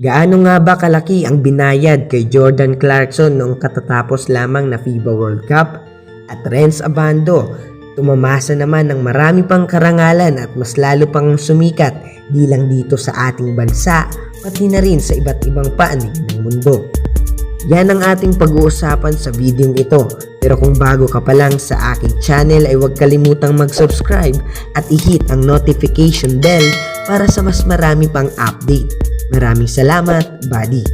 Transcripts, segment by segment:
Gaano nga ba kalaki ang binayad kay Jordan Clarkson noong katatapos lamang na FIBA World Cup? At Renz Abando, tumamasa naman ng marami pang karangalan at mas lalo pang sumikat di lang dito sa ating bansa, pati na rin sa iba't ibang panig ng mundo. Yan ang ating pag-uusapan sa video ito. Pero kung bago ka pa lang sa aking channel ay huwag kalimutang mag-subscribe at i-hit ang notification bell para sa mas marami pang update. Maraming salamat, buddy.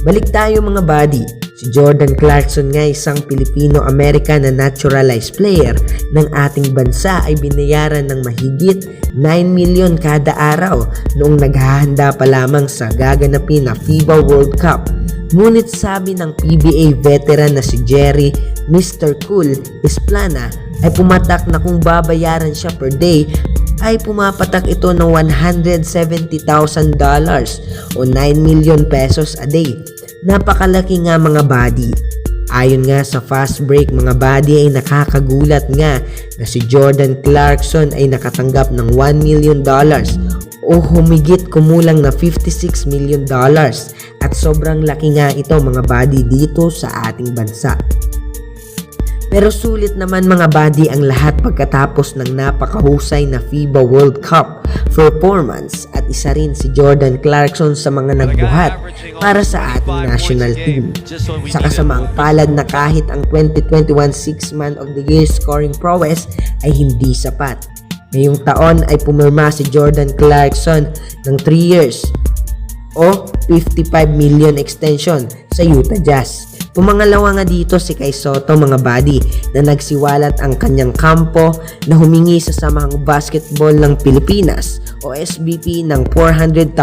Balik tayo mga buddy. Si Jordan Clarkson nga isang Pilipino-American na naturalized player ng ating bansa ay binayaran ng mahigit 9 million kada araw noong naghahanda pa lamang sa gaganapin na FIBA World Cup. Ngunit sabi ng PBA veteran na si Jerry Mr. Cool Isplana ay pumatak na kung babayaran siya per day ay pumapatak ito ng $170,000 o 9 million pesos a day. Napakalaki nga mga buddy. Ayon nga sa Fast Break mga buddy ay nakakagulat nga na si Jordan Clarkson ay nakatanggap ng $1 million o humigit kumulang na $56 million at sobrang laki nga ito mga buddy dito sa ating bansa. Pero sulit naman mga buddy ang lahat pagkatapos ng napakahusay na FIBA World Cup performance at isa rin si Jordan Clarkson sa mga nagbuhat para sa ating national team. Sa kasamaang palad na kahit ang 2021 6 Man of the Year scoring prowess ay hindi sapat. Ngayong taon ay pumirma si Jordan Clarkson ng 3 years o 55 million extension sa Utah Jazz. Pumangalawa nga dito si Kai Sotto mga buddy na nagsiwalat ang kanyang kampo na humingi sa Samahang Basketball ng Pilipinas o SBP ng $400,000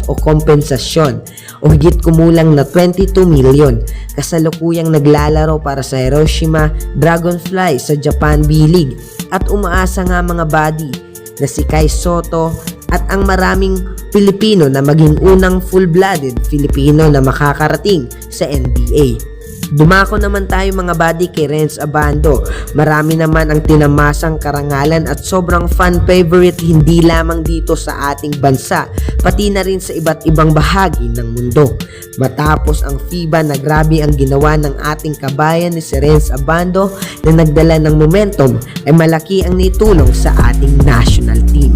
o kompensasyon o higit kumulang na 22 million. Kasalukuyang naglalaro para sa Hiroshima Dragonfly sa Japan B-League at umaasa nga mga buddy na si Kai Sotto at ang maraming Pilipino na maging unang full-blooded Filipino na makakarating sa NBA. Dumako naman tayo mga buddy kay Renz Abando. Marami naman ang tinamasang karangalan at sobrang fan favorite hindi lamang dito sa ating bansa, pati na rin sa iba't ibang bahagi ng mundo. Matapos ang FIBA na grabe ang ginawa ng ating kabayan ni si Renz Abando na nagdala ng momentum ay malaki ang nitulong sa ating national team.